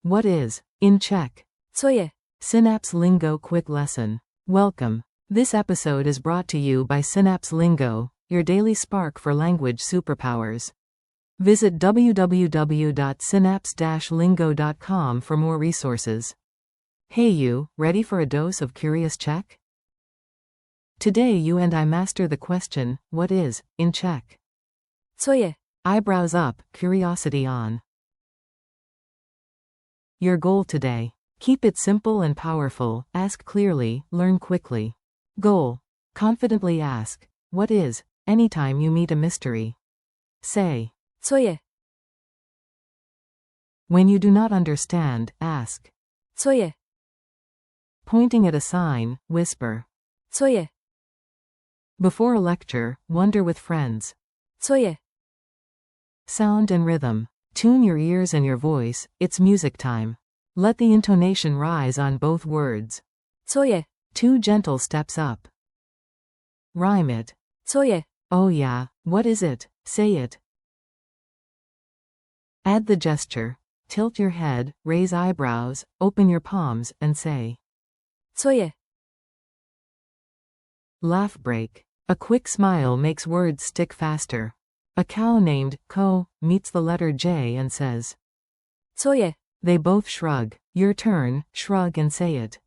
What is, in Czech? Co je? SynapseLingo Quick Lesson. Welcome. This episode is brought to you by SynapseLingo, your daily spark for language superpowers. Visit www.synapse-lingo.com for more resources. Hey you, ready for a dose of curious Czech? Today you and I master the question, what is, in Czech? Co je? Eyebrows up, curiosity on. Your goal today. Keep it simple and powerful, ask clearly, learn quickly. Goal. Confidently ask, what is, anytime you meet a mystery. Say, Co je? when you do not understand, ask. Co je? Pointing at a sign, whisper. Co je? Before a lecture, wonder with friends. Co je? Sound and rhythm. Tune your ears and your voice, it's music time. Let the intonation rise on both words. Co je? 2 gentle steps up. Rhyme it. Co je? Oh yeah, what is it? Say it. Add the gesture. Tilt your head, raise eyebrows, open your palms, and say. Co je? Laugh break. A quick smile makes words stick faster. A cow named Ch meets the letter J and says. Co je? They both shrug. Your turn, shrug and say it.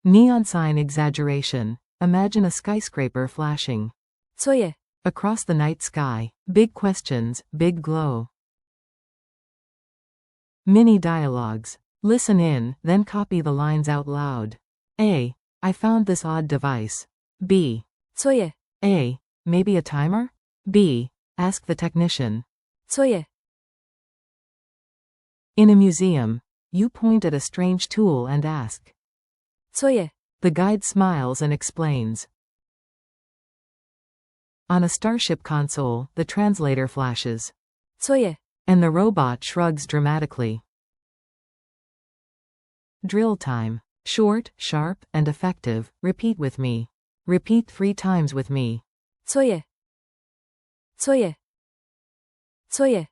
Neon sign exaggeration. Imagine a skyscraper flashing. Co je? Across the night sky. Big questions, big glow. Mini dialogues. Listen in, then copy the lines out loud. A. I found this odd device. B. Co je? A. Maybe a timer? B. Ask the technician. Co je? In a museum, you point at a strange tool and ask. Co je? The guide smiles and explains. On a starship console, the translator flashes. Co je? And the robot shrugs dramatically. Drill time. Short, sharp, and effective. Repeat with me. Repeat 3 times with me. Co je? Co je? Co je?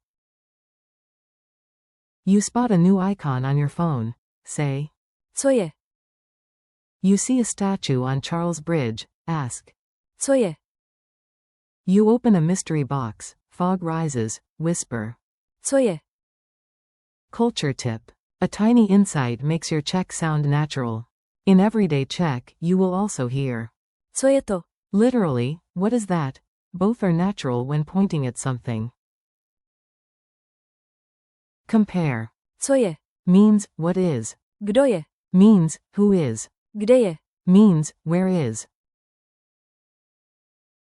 You spot a new icon on your phone. Say. Co je? You see a statue on Charles Bridge. Ask. Co je? You open a mystery box. Fog rises. Whisper. Co je? Culture tip. A tiny insight makes your Czech sound natural. In everyday Czech, you will also hear. Co je to? Literally, what is that? Both are natural when pointing at something. Compare. Co je? Means, what is. Kdo je? Means, who is. Kde je? Means, where is.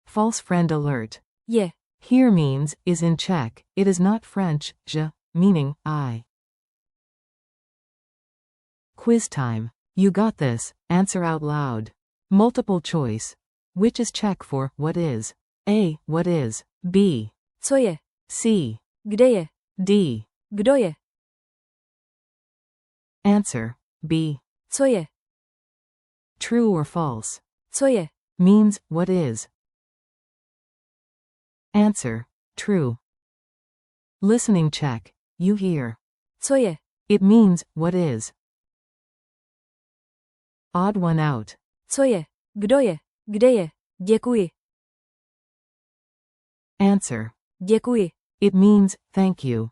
False friend alert. Je. Here means, is in Czech, it is not French, je, meaning, I. Quiz time. You got this, answer out loud. Multiple choice. Which is Czech for, what is? A. What is? B. Co je? C. Kde je? D. Kdo je? Answer. B. Co je? True or false? Co je? Means, what is. Answer. True. Listening Czech. You hear. Co je? It means, what is. Odd one out. Co je? Kdo je? Kde je? Děkuji. Answer. Děkuji. It means, thank you.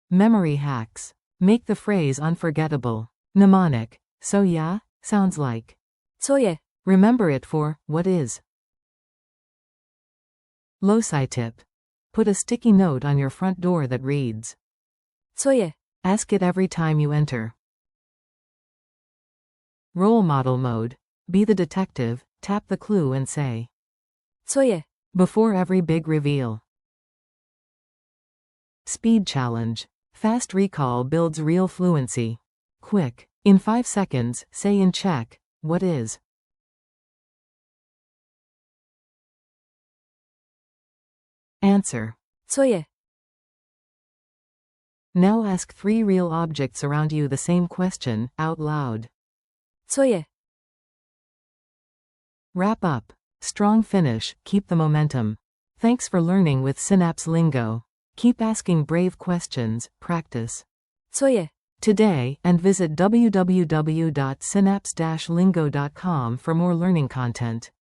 Memory hacks. Make the phrase unforgettable. Mnemonic. So yeah, sounds like. Co je? Remember it for, what is. Loci tip. Put a sticky note on your front door that reads. Co je? Ask it every time you enter. Role model mode. Be the detective, tap the clue and say. Co je? Before every big reveal. Speed challenge. Fast recall builds real fluency. Quick. In 5 seconds, say in Czech, what is. Answer. Co je? Now ask 3 real objects around you the same question, out loud. Co je? Wrap up. Strong finish, keep the momentum. Thanks for learning with SynapseLingo. Keep asking brave questions, practice Co je? today, and visit www.synapse-lingo.com for more learning content.